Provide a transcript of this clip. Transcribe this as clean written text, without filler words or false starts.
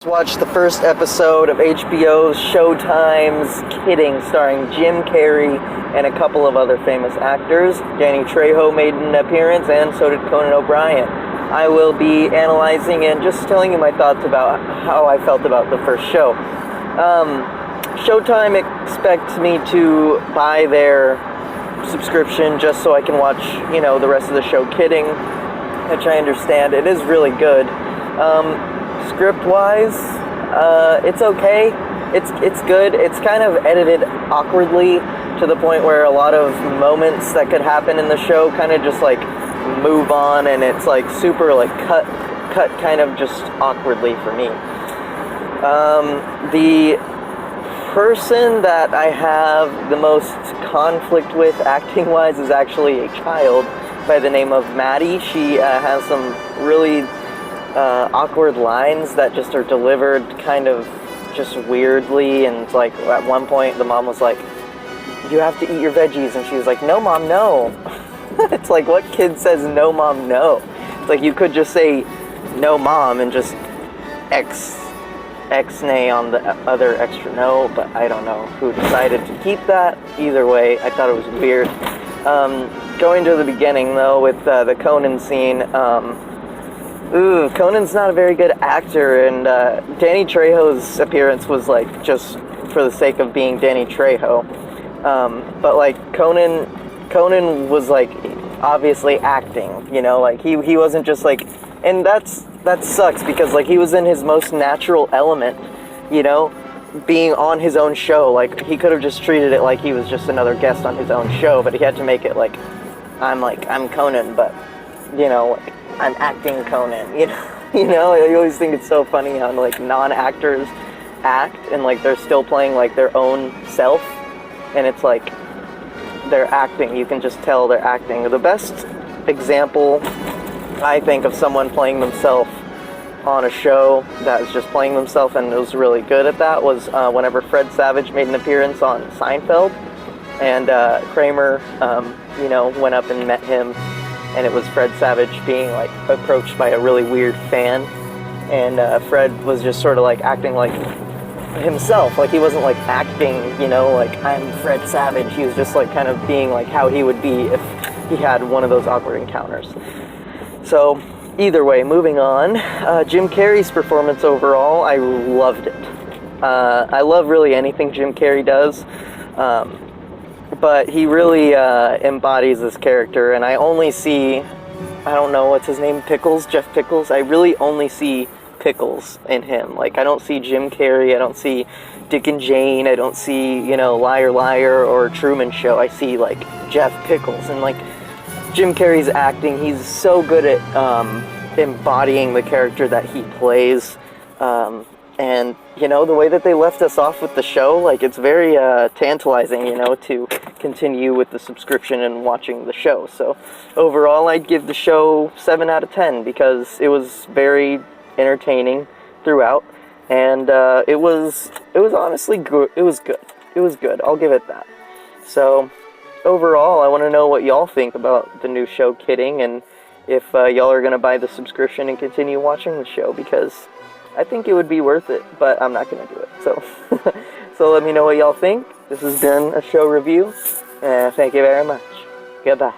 Watched the first episode of HBO's Showtime's Kidding, starring Jim Carrey and a couple of other famous actors. Danny Trejo made an appearance, and so did Conan O'Brien. I will be analyzing and just telling you my thoughts about how I felt about the first show. Showtime expects me to buy their subscription just so I can watch, the rest of the show Kidding, which I understand. It is really good. Script-wise, it's okay. It's good. It's kind of edited awkwardly to the point where a lot of moments that could happen in the show kind of just like move on, and it's like super like cut kind of just awkwardly for me. The person that I have the most conflict with acting-wise is actually a child by the name of Maddie. She has some really awkward lines that just are delivered kind of just weirdly, and it's like at one point the mom was like, "You have to eat your veggies," and she was like, "No, Mom, no." It's like, what kid says no, Mom, no? It's like you could just say no, Mom, and just X-nay on the other extra no, but I don't know who decided to keep that. Either way, I thought it was weird. Going to the beginning though, with the Conan scene, Conan's not a very good actor, and Danny Trejo's appearance was like just for the sake of being Danny Trejo. But like Conan was like obviously acting, like he wasn't just like, and that sucks because like he was in his most natural element, being on his own show. Like he could have just treated it like he was just another guest on his own show, but he had to make it like I'm Conan, but like, I'm acting Conan, I always think it's so funny how like non-actors act and like they're still playing like their own self, and it's like they're acting. You can just tell they're acting. The best example I think of someone playing themselves on a show that is just playing themselves and was really good at that was whenever Fred Savage made an appearance on Seinfeld, and Kramer went up and met him. And it was Fred Savage being like approached by a really weird fan, and Fred was just sort of like acting like himself, like he wasn't like acting, like I'm Fred Savage. He was just like kind of being like how he would be if he had one of those awkward encounters. So either way, moving on, Jim Carrey's performance overall, I loved it. I love really anything Jim Carrey does. But he really embodies this character, and I only see, I don't know, what's his name, Jeff Pickles? I really only see Pickles in him. Like, I don't see Jim Carrey, I don't see Dick and Jane, I don't see, Liar Liar or Truman Show. I see, like, Jeff Pickles, and, like, Jim Carrey's acting, he's so good at embodying the character that he plays, and, the way that they left us off with the show, like, it's very tantalizing, to continue with the subscription and watching the show. So, overall, I'd give the show 7 out of 10, because it was very entertaining throughout, and it was honestly good. It was good. I'll give it that. So, overall, I want to know what y'all think about the new show, Kidding, and if y'all are going to buy the subscription and continue watching the show, because I think it would be worth it, but I'm not going to do it. So, so let me know what y'all think. This has been a show review, and thank you very much. Goodbye.